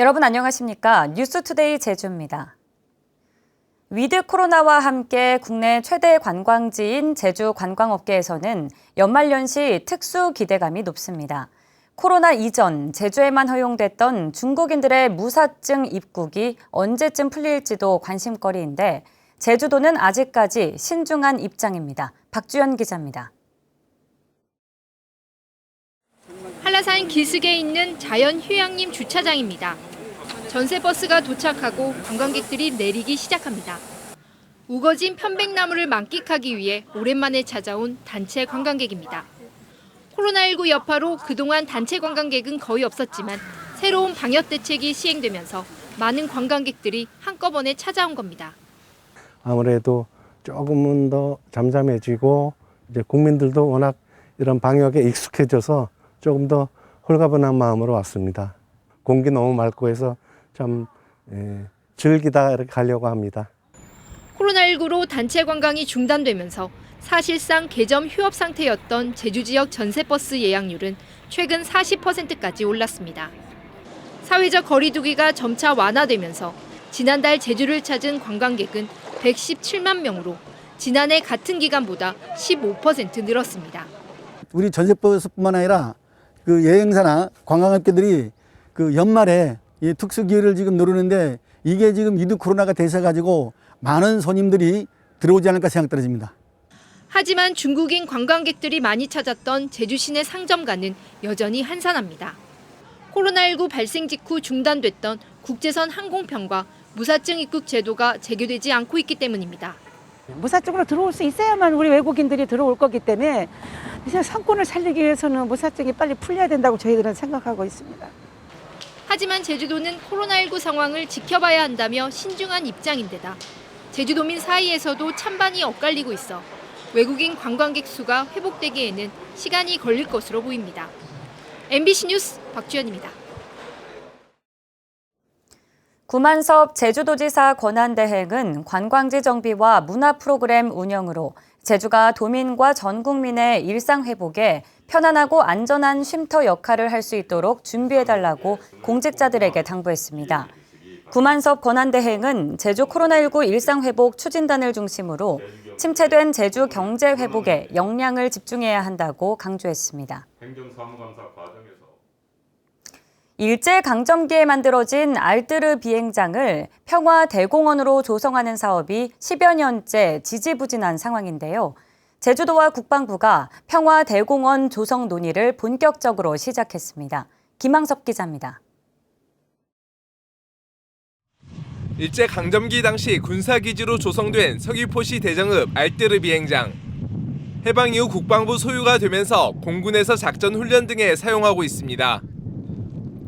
여러분 안녕하십니까? 뉴스투데이 제주입니다. 위드 코로나와 함께 국내 최대 관광지인 제주 관광업계에서는 연말연시 특수 기대감이 높습니다. 코로나 이전 제주에만 허용됐던 중국인들의 무사증 입국이 언제쯤 풀릴지도 관심거리인데 제주도는 아직까지 신중한 입장입니다. 박주연 기자입니다. 한라산 기슭에 있는 자연휴양림 주차장입니다. 전세버스가 도착하고 관광객들이 내리기 시작합니다. 우거진 편백나무를 만끽하기 위해 오랜만에 찾아온 단체 관광객입니다. 코로나19 여파로 그동안 단체 관광객은 거의 없었지만 새로운 방역 대책이 시행되면서 많은 관광객들이 한꺼번에 찾아온 겁니다. 아무래도 조금은 더 잠잠해지고 이제 국민들도 워낙 이런 방역에 익숙해져서 조금 더 홀가분한 마음으로 왔습니다. 공기 너무 맑고 해서 참 즐기다 이렇게 가려고 합니다. 코로나19로 단체 관광이 중단되면서 사실상 개점 휴업 상태였던 제주 지역 전세버스 예약률은 최근 40%까지 올랐습니다. 사회적 거리두기가 점차 완화되면서 지난달 제주를 찾은 관광객은 117만 명으로 지난해 같은 기간보다 15% 늘었습니다. 우리 전세버스뿐만 아니라 그 여행사나 관광업계들이 그 연말에 이 특수 기회를 지금 노리는데 이게 지금 위드 코로나가 되셔가지고 많은 손님들이 들어오지 않을까 생각되어집니다. 하지만 중국인 관광객들이 많이 찾았던 제주 시내 상점가는 여전히 한산합니다. 코로나19 발생 직후 중단됐던 국제선 항공편과 무사증 입국 제도가 재개되지 않고 있기 때문입니다. 무사증으로 들어올 수 있어야만 우리 외국인들이 들어올 거기 때문에 이제 상권을 살리기 위해서는 무사증이 빨리 풀려야 된다고 저희들은 생각하고 있습니다. 하지만 제주도는 코로나19 상황을 지켜봐야 한다며 신중한 입장인데다 제주도민 사이에서도 찬반이 엇갈리고 있어 외국인 관광객 수가 회복되기에는 시간이 걸릴 것으로 보입니다. MBC 뉴스 박주연입니다. 구만섭 제주도지사 권한대행은 관광지 정비와 문화 프로그램 운영으로 제주가 도민과 전 국민의 일상 회복에 편안하고 안전한 쉼터 역할을 할 수 있도록 준비해달라고 공직자들에게 당부했습니다. 구만섭 권한대행은 제주 코로나19 일상회복 추진단을 중심으로 침체된 제주 경제 회복에 역량을 집중해야 한다고 강조했습니다. 행정사무감사 과정에서 일제강점기에 만들어진 알뜨르 비행장을 평화대공원으로 조성하는 사업이 10여 년째 지지부진한 상황인데요. 제주도와 국방부가 평화대공원 조성 논의를 본격적으로 시작했습니다. 김항섭 기자입니다. 일제강점기 당시 군사기지로 조성된 서귀포시 대정읍 알뜨르 비행장. 해방 이후 국방부 소유가 되면서 공군에서 작전 훈련 등에 사용하고 있습니다.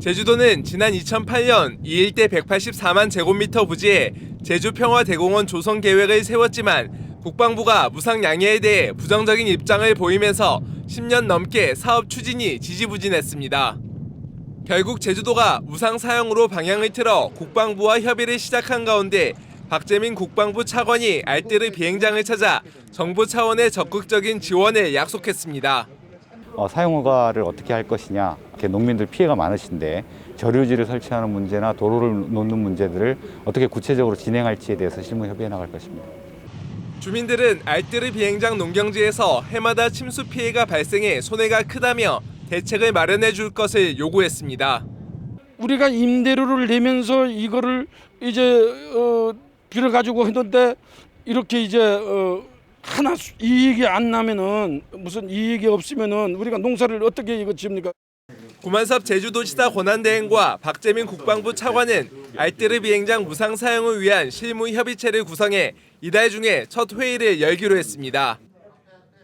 제주도는 지난 2008년 이 일대 184만 제곱미터 부지에 제주평화대공원 조성 계획을 세웠지만 국방부가 무상양해에 대해 부정적인 입장을 보이면서 10년 넘게 사업 추진이 지지부진했습니다. 결국 제주도가 무상 사용으로 방향을 틀어 국방부와 협의를 시작한 가운데 박재민 국방부 차관이 알뜨르 비행장을 찾아 정부 차원의 적극적인 지원을 약속했습니다. 사용 허가를 어떻게 할 것이냐, 농민들 피해가 많으신데 저류지를 설치하는 문제나 도로를 놓는 문제들을 어떻게 구체적으로 진행할지에 대해서 실무 협의해 나갈 것입니다. 주민들은 알뜨르 비행장 농경지에서 해마다 침수 피해가 발생해 손해가 크다며 대책을 마련해 줄 것을 요구했습니다. 우리가 임대료를 내면서 이거를 이제 비를 가지고 했는데 이렇게 이제 하나 이익이 안 나면은 무슨 이익이 없으면은 우리가 농사를 어떻게 이거 지습니까? 구만섭 제주도지사 권한대행과 박재민 국방부 차관은 알뜨르 비행장 무상 사용을 위한 실무 협의체를 구성해 이달 중에 첫 회의를 열기로 했습니다.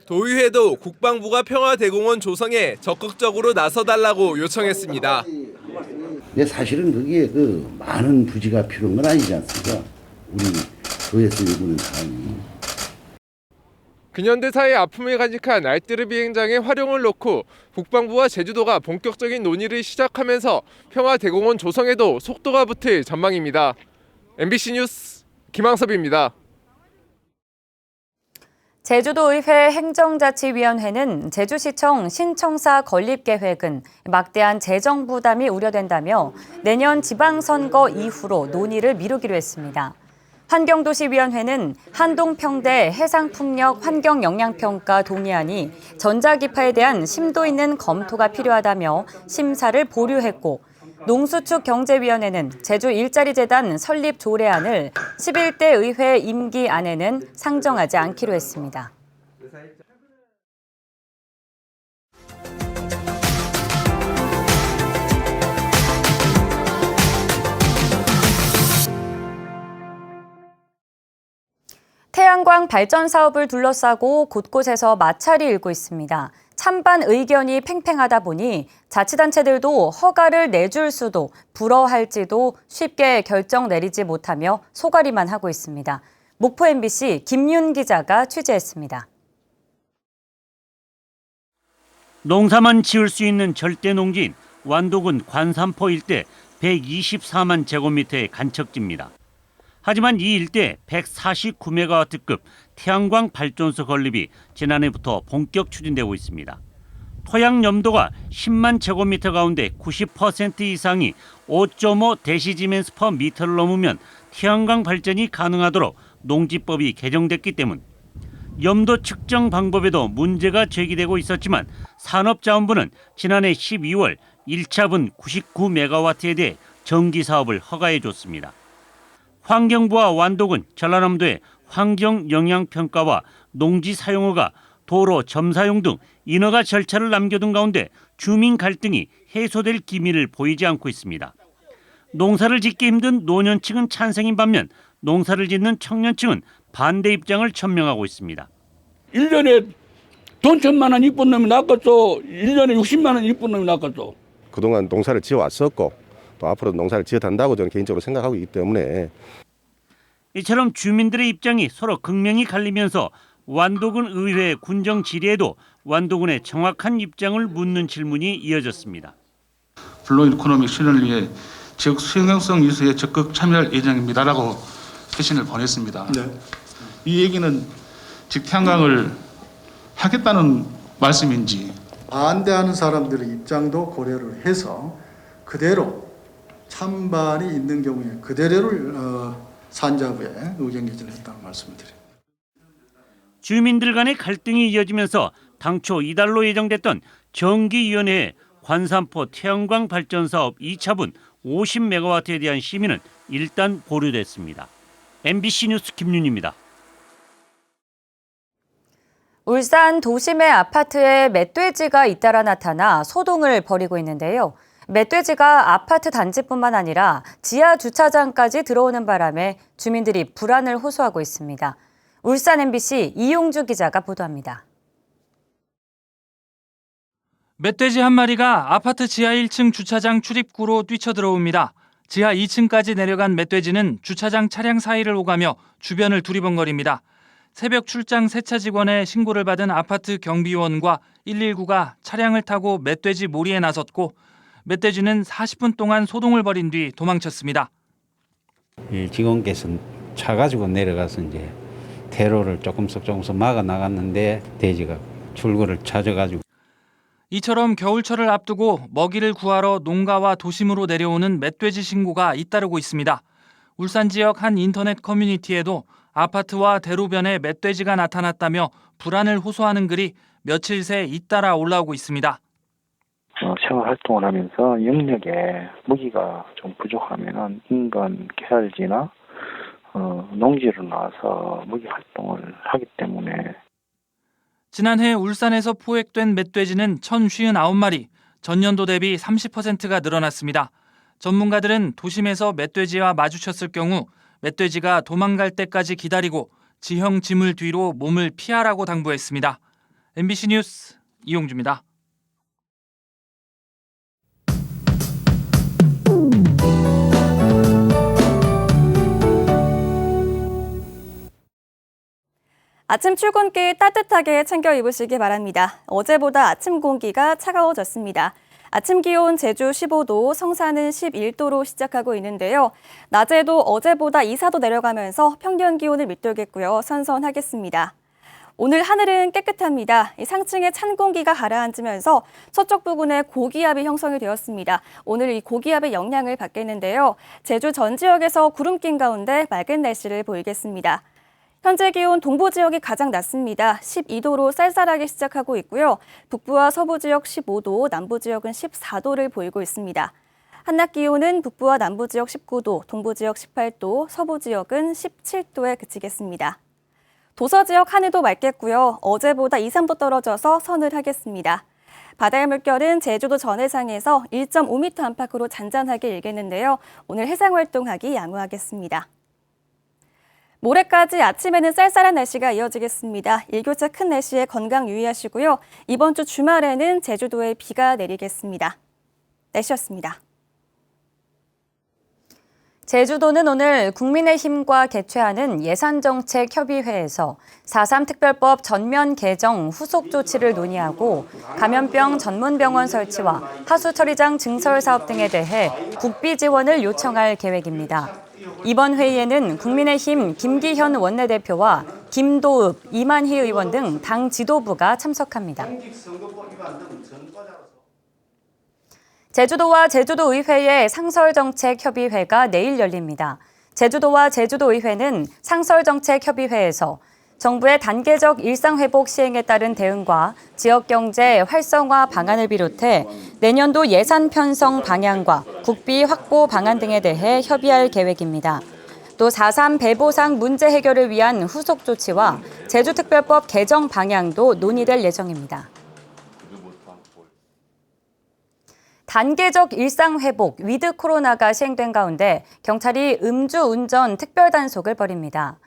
도의회도 국방부가 평화대공원 조성에 적극적으로 나서달라고 요청했습니다. 근데 사실은 거기에 그 많은 부지가 필요한 건 아니지 않습니까? 우리 도에서 요구는 사항이. 근현대사의 아픔을 간직한 알뜨르 비행장의 활용을 놓고 국방부와 제주도가 본격적인 논의를 시작하면서 평화대공원 조성에도 속도가 붙을 전망입니다. MBC 뉴스 김항섭입니다. 제주도의회 행정자치위원회는 제주시청 신청사 건립계획은 막대한 재정 부담이 우려된다며 내년 지방선거 이후로 논의를 미루기로 했습니다. 환경도시위원회는 한동평대 해상풍력 환경영향평가 동의안이 전자기파에 대한 심도 있는 검토가 필요하다며 심사를 보류했고, 농수축경제위원회는 제주 일자리재단 설립 조례안을 11대 의회 임기 안에는 상정하지 않기로 했습니다. 태양광 발전 사업을 둘러싸고 곳곳에서 마찰이 일고 있습니다. 찬반 의견이 팽팽하다 보니 자치단체들도 허가를 내줄 수도 불허할지도 쉽게 결정 내리지 못하며 소가리만 하고 있습니다. 목포 MBC 김윤 기자가 취재했습니다. 농사만 지을 수 있는 절대 농지인 완도군 관산포 일대 124만 제곱미터의 간척지입니다. 하지만 이 일대 149메가와트급 태양광 발전소 건립이 지난해부터 본격 추진되고 있습니다. 토양 염도가 10만 제곱미터 가운데 90% 이상이 5.5 데시지멘스 퍼 미터를 넘으면 태양광 발전이 가능하도록 농지법이 개정됐기 때문 염도 측정 방법에도 문제가 제기되고 있었지만 산업자원부는 지난해 12월 1차분 99메가와트에 대해 정기 사업을 허가해 줬습니다. 환경부와 완도군, 전라남도의 환경영향평가와 농지 사용허가, 도로 점사용 등 인허가 절차를 남겨둔 가운데 주민 갈등이 해소될 기미를 보이지 않고 있습니다. 농사를 짓기 힘든 노년층은 찬성인 반면 농사를 짓는 청년층은 반대 입장을 천명하고 있습니다. 1년에 돈 1,000만 원 이쁜 놈이 낫겠어. 1년에 60만 원 이쁜 놈이 낫겠어. 그동안 농사를 지어왔었고 또 앞으로 농사를 지어단다고 저는 개인적으로 생각하고 있기 때문에 이처럼 주민들의 입장이 서로 극명히 갈리면서 완도군 의회 군정 질의에도 완도군의 정확한 입장을 묻는 질문이 이어졌습니다. 블루 이코노믹 실현을 위해 지역 수용성 이수에 적극 참여할 예정입니다라고 회신을 보냈습니다. 네. 이 얘기는 즉 태양광을 하겠다는 말씀인지 반대하는 사람들의 입장도 고려를 해서 그대로 찬반이 있는 경우에 그대로를 산자부에 의견 개진을 했다는 말씀을 드립니다. 주민들 간의 갈등이 이어지면서 당초 이달로 예정됐던 정기위원회에 관산포 태양광 발전 사업 2차분 50메가와트에 대한 심의는 일단 보류됐습니다. MBC 뉴스 김윤입니다. 울산 도심의 아파트에 멧돼지가 잇따라 나타나 소동을 벌이고 있는데요. 멧돼지가 아파트 단지뿐만 아니라 지하 주차장까지 들어오는 바람에 주민들이 불안을 호소하고 있습니다. 울산 MBC 이용주 기자가 보도합니다. 멧돼지 한 마리가 아파트 지하 1층 주차장 출입구로 뛰쳐들어옵니다. 지하 2층까지 내려간 멧돼지는 주차장 차량 사이를 오가며 주변을 두리번거립니다. 새벽 출장 세차 직원의 신고를 받은 아파트 경비원과 119가 차량을 타고 멧돼지 몰이에 나섰고 멧돼지는 40분 동안 소동을 벌인 뒤 도망쳤습니다. 직원께서 차 가지고 내려가서 이제 대로를 조금씩 막아 나갔는데 돼지가 출구를 찾아가지고 이처럼 겨울철을 앞두고 먹이를 구하러 농가와 도심으로 내려오는 멧돼지 신고가 잇따르고 있습니다. 울산 지역 한 인터넷 커뮤니티에도 아파트와 대로변에 멧돼지가 나타났다며 불안을 호소하는 글이 며칠 새 잇따라 올라오고 있습니다. 생활 활동을 하면서 영역에 먹이가 좀 부족하면은 인근 계랄지나 농지로 나와서 먹이 활동을 하기 때문에 지난해 울산에서 포획된 멧돼지는 1,059마리, 전년도 대비 30%가 늘어났습니다. 전문가들은 도심에서 멧돼지와 마주쳤을 경우 멧돼지가 도망갈 때까지 기다리고 지형 지물 뒤로 몸을 피하라고 당부했습니다. MBC 뉴스 이용주입니다. 아침 출근길 따뜻하게 챙겨 입으시기 바랍니다. 어제보다 아침 공기가 차가워졌습니다. 아침 기온 제주 15도, 성산은 11도로 시작하고 있는데요. 낮에도 어제보다 2, 4도 내려가면서 평년 기온을 밑돌겠고요. 선선하겠습니다. 오늘 하늘은 깨끗합니다. 상층에 찬 공기가 가라앉으면서 서쪽 부근에 고기압이 형성이 되었습니다. 오늘 이 고기압의 영향을 받겠는데요. 제주 전 지역에서 구름 낀 가운데 맑은 날씨를 보이겠습니다. 현재 기온 동부 지역이 가장 낮습니다. 12도로 쌀쌀하게 시작하고 있고요. 북부와 서부 지역 15도, 남부 지역은 14도를 보이고 있습니다. 한낮 기온은 북부와 남부 지역 19도, 동부 지역 18도, 서부 지역은 17도에 그치겠습니다. 도서 지역 하늘도 맑겠고요. 어제보다 2, 3도 떨어져서 서늘하겠습니다. 바다의 물결은 제주도 전해상에서 1.5m 안팎으로 잔잔하게 일겠는데요. 오늘 해상 활동하기 양호하겠습니다. 모레까지 아침에는 쌀쌀한 날씨가 이어지겠습니다. 일교차 큰 날씨에 건강 유의하시고요. 이번 주 주말에는 제주도에 비가 내리겠습니다. 날씨였습니다. 제주도는 오늘 국민의힘과 개최하는 예산정책협의회에서 4.3 특별법 전면 개정 후속 조치를 논의하고 감염병 전문병원 설치와 하수처리장 증설 사업 등에 대해 국비 지원을 요청할 계획입니다. 이번 회의에는 국민의힘 김기현 원내대표와 김도읍, 이만희 의원 등 당 지도부가 참석합니다. 제주도와 제주도의회의 상설정책협의회가 내일 열립니다. 제주도와 제주도의회는 상설정책협의회에서 정부의 단계적 일상회복 시행에 따른 대응과 지역경제 활성화 방안을 비롯해 내년도 예산 편성 방향과 국비 확보 방안 등에 대해 협의할 계획입니다. 또 4.3 배보상 문제 해결을 위한 후속 조치와 제주특별법 개정 방향도 논의될 예정입니다. 단계적 일상회복, 위드 코로나가 시행된 가운데 경찰이 음주운전 특별단속을 벌입니다.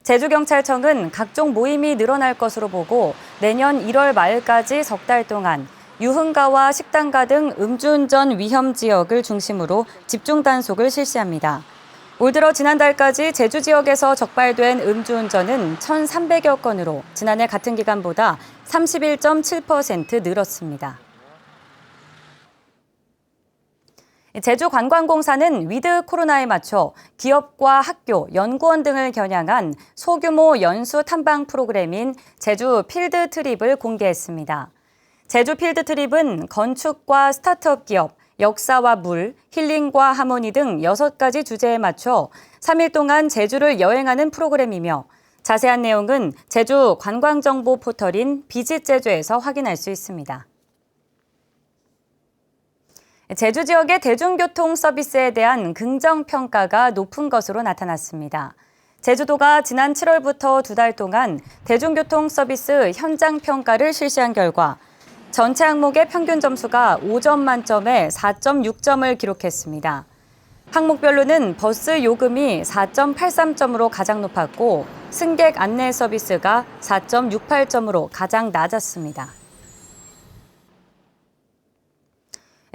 제주경찰청은 각종 모임이 늘어날 것으로 보고 내년 1월 말까지 석 달 동안 유흥가와 식당가 등 음주운전 위험 지역을 중심으로 집중 단속을 실시합니다. 올 들어 지난달까지 제주 지역에서 적발된 음주운전은 1,300여 건으로 지난해 같은 기간보다 31.7% 늘었습니다. 제주관광공사는 위드 코로나에 맞춰 기업과 학교, 연구원 등을 겨냥한 소규모 연수 탐방 프로그램인 제주 필드 트립을 공개했습니다. 제주 필드 트립은 건축과 스타트업 기업, 역사와 물, 힐링과 하모니 등 6가지 주제에 맞춰 3일 동안 제주를 여행하는 프로그램이며 자세한 내용은 제주 관광정보 포털인 비짓 제주에서 확인할 수 있습니다. 제주 지역의 대중교통 서비스에 대한 긍정평가가 높은 것으로 나타났습니다. 제주도가 지난 7월부터 2달 동안 대중교통 서비스 현장 평가를 실시한 결과 전체 항목의 평균 점수가 5점 만점에 4.6점을 기록했습니다. 항목별로는 버스 요금이 4.83점으로 가장 높았고 승객 안내 서비스가 4.68점으로 가장 낮았습니다.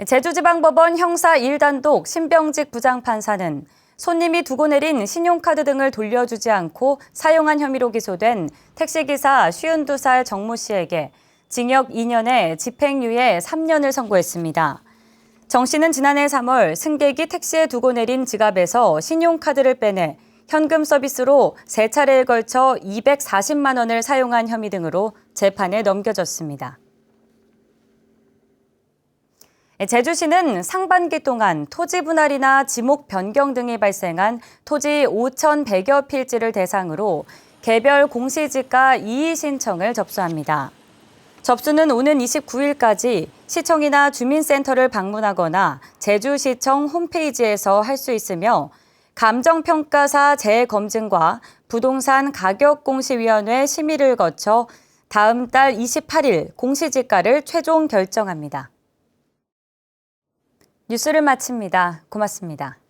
제주지방법원 형사 1단독 신병직 부장판사는 손님이 두고 내린 신용카드 등을 돌려주지 않고 사용한 혐의로 기소된 택시기사 52살 정모 씨에게 징역 2년에 집행유예 3년을 선고했습니다. 정 씨는 지난해 3월 승객이 택시에 두고 내린 지갑에서 신용카드를 빼내 현금 서비스로 3차례에 걸쳐 240만 원을 사용한 혐의 등으로 재판에 넘겨졌습니다. 제주시는 상반기 동안 토지 분할이나 지목 변경 등이 발생한 토지 5,100여 필지를 대상으로 개별 공시지가 이의 신청을 접수합니다. 접수는 오는 29일까지 시청이나 주민센터를 방문하거나 제주시청 홈페이지에서 할 수 있으며 감정평가사 재검증과 부동산 가격공시위원회 심의를 거쳐 다음 달 28일 공시지가를 최종 결정합니다. 뉴스를 마칩니다. 고맙습니다.